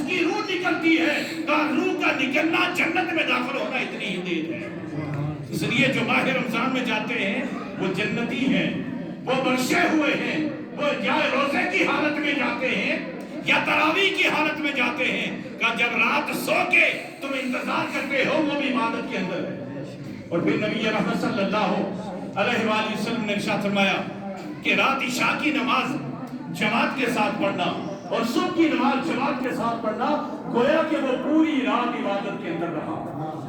کی روح نکلتی ہے تو روح کا نکلنا جنت میں داخل ہونا اتنی ہی دیر ہے۔ اس لیے جو ماہ رمضان میں جاتے ہیں وہ جنتی ہیں، وہ بخشے ہوئے ہیں، وہ یا روزے کی حالت میں جاتے ہیں یا تراویح کی حالت میں جاتے ہیں کہ جب رات سو کے تم انتظار کرتے ہو وہ بھی عبادت کے اندر ہے۔ اور پھر نبی رحمت صلی اللہ علیہ وآلہ وسلم نے ارشاد فرمایا کہ رات عشاء کی نماز جماعت کے ساتھ پڑھنا اور صبح کی نماز جماعت کے ساتھ پڑھنا گویا کہ وہ پوری رات عبادت کے اندر رہا،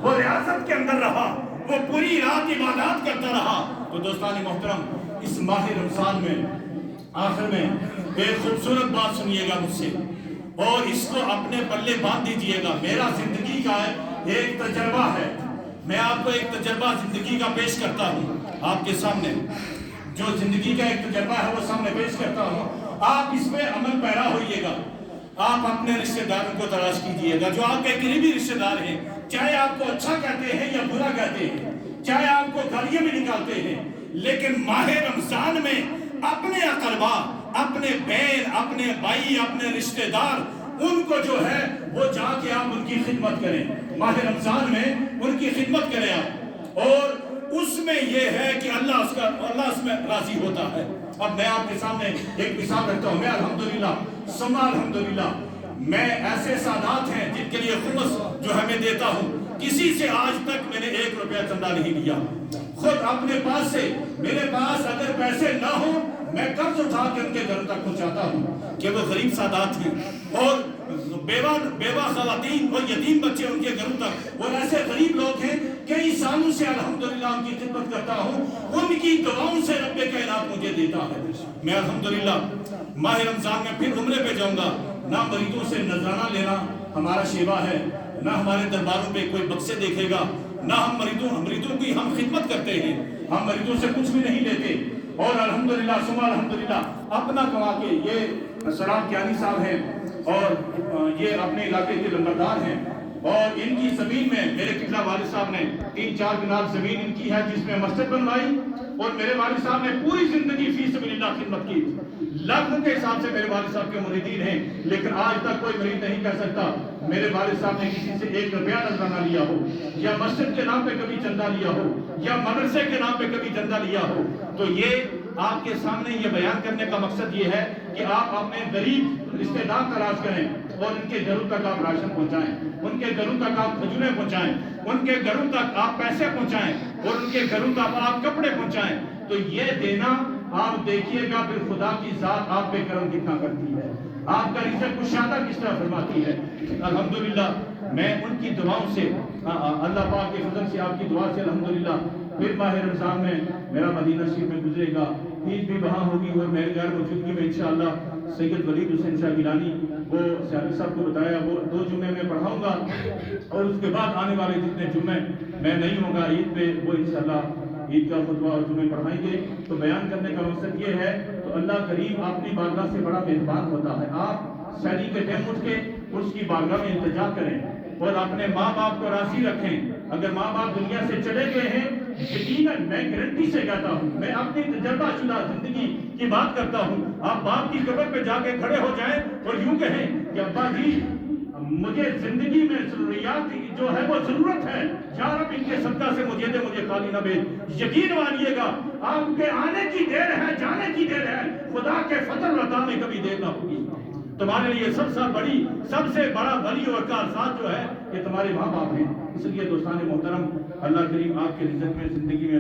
وہ ریاضت کے اندر رہا، وہ پوری رات عبادات کرتا رہا۔ تو دوستان محترم، اس ماہ رمضان میں آخر میں ایک خوبصورت بات سنیے گا مجھ سے اور اس کو اپنے پلے باندھ دیجئے گا۔ میرا زندگی کا ایک تجربہ ہے، میں آپ کو ایک تجربہ زندگی کا پیش کرتا ہوں آپ کے سامنے، جو زندگی کا ایک تجربہ ہے وہ سامنے پیش کرتا ہوں، آپ اس میں عمل پیرا ہوئیے گا۔ آپ اپنے رشتہ داروں کو تلاش کیجئے گا جو آپ کے قریبی رشتہ دار ہیں، چاہے آپ کو اچھا کہتے ہیں یا برا کہتے ہیں، چاہے آپ کو گالیاں بھی نکالتے ہیں، لیکن ماہ رمضان میں اپنے اقربا، اپنے بہن، اپنے بھائی، اپنے رشتہ دار، ان کو جو ہے وہ جا کے آپ ان کی خدمت کریں، ماہ رمضان میں ان کی خدمت کریں آپ، اور اس میں یہ ہے کہ اللہ اس میں راضی ہوتا ہے۔ اب میں آپ کے سامنے ایک مثال رکھتا ہوں، میں الحمدللہ ثم الحمدللہ میں ایسے سادات ہیں جن کے لیے خمس جو ہمیں دیتا ہوں، کسی سے آج تک میں نے 1 روپیہ چندہ نہیں لیا، خود اپنے پاس سے، میرے پاس اگر پیسے نہ ہوں میں قرض اٹھا کے ان کے گھر تک پہنچاتا ہوں کہ وہ غریب سادات ہیں، اور بیوہ خواتین اور یتیم بچے ان کے گھروں تک، اور ایسے غریب لوگ ہیں کئی سالوں سے الحمدللہ ان کی خدمت کرتا ہوں، ان کی دعاؤں سے رب کائنات مجھے دیتا ہے۔ میں الحمدللہ ماہ رمضان میں پھر عمرے پہ جاؤں گا، نہ مریضوں سے نذرانہ لینا ہمارا شیوا ہے، نہ ہمارے درباروں پہ کوئی بکسے دیکھے گا، نہ ہم مریضوں کی ہم خدمت کرتے ہیں، ہم مریضوں سے کچھ بھی نہیں لیتے، اور الحمدللہ ثم الحمدللہ اپنا کما کے، یہ سلام کیانی صاحب ہیں اور یہ اپنے علاقے کے لمبردار ہیں، اور ان کی زمین میں میرے قبلہ والد صاحب نے 3-4 کنال زمین ان کی ہے جس میں مسجد بنوائی، اور میرے والد صاحب نے پوری زندگی فی سبیل اللہ خدمت کی، لاکھوں کے حساب سے میرے والد صاحب کے مریدین ہیں، لیکن آج تک کوئی مرید نہیں کہہ سکتا میرے والد صاحب نے کسی سے 1 روپیہ نذرانہ لیا ہو، یا مسجد کے نام پہ کبھی چندہ لیا ہو، یا مدرسے کے نام پہ کبھی چندہ لیا ہو۔ تو یہ آپ کے سامنے یہ بیان کرنے کا مقصد یہ ہے کہ آپ اپنے غریب رشتہ دار تلاش کریں اور ان کے گھروں تک آپ راشن پہنچائیں، ان کے گھروں تک آپ کھجوریں پہنچائیں، ان کے گھروں تک آپ پیسے پہنچائیں، اور ان کے گھروں تک آپ کپڑے پہنچائیں۔ تو یہ دینا آپ دیکھیے گا پھر خدا کی ذات آپ پہ کرم کتنا کرتی ہے، آپ کا رزق کشادہ کس طرح فرماتی ہے۔ الحمدللہ میں ان کی دعاؤں سے، اللہ پاک کے فضل سے، آپ کی دعا سے الحمدللہ پھر ماہ رمضان میں میرا مدینہ شریف میں گزرے گا، عید بھی وہاں ہوگی، اور میرے غیر موجودگی میں انشاءاللہ سید ولید حسین شاہ گیلانی وہ سیالی صاحب کو بتایا وہ 2 جمعے میں پڑھاؤں گا، اور اس کے بعد آنے والے جتنے جمعے میں نہیں ہوں گا عید پہ وہ انشاءاللہ عید کا خطبہ اور جمعے پڑھائیں گے۔ تو بیان کرنے کا مقصد یہ ہے تو اللہ کریم اپنی بارگاہ سے بڑا مہربان ہوتا ہے، آپ سحری کے ٹائم اٹھ کے اس کی بارگاہ میں التجا کریں اور اپنے ماں باپ کو راضی رکھیں۔ اگر ماں باپ دنیا سے چلے گئے ہیں، یقیناً میں گارنٹی سے کہتا ہوں، میں اپنی تجربہ شدہ زندگی کی بات کرتا ہوں، آپ باپ کی قبر پہ جا کے کھڑے ہو جائیں اور یوں کہیں کہ ابا جی مجھے زندگی میں ضروریات جو ہے وہ ضرورت ہے، یا رب ان کے صدقہ سے مجھے دے، مجھے خالی نہ بھیج۔ یقین مانیے گا آپ کے آنے کی دیر ہے، جانے کی دیر ہے، خدا کے فضل عطا میں کبھی دیر نہ ہوگی۔ تمہارے لیے سب سے بڑا ولی اور کارساز جو ہے یہ تمہارے ماں باپ ہیں۔ اس لیے دوستان محترم، اللہ کریم آپ کے رزق میں، زندگی میں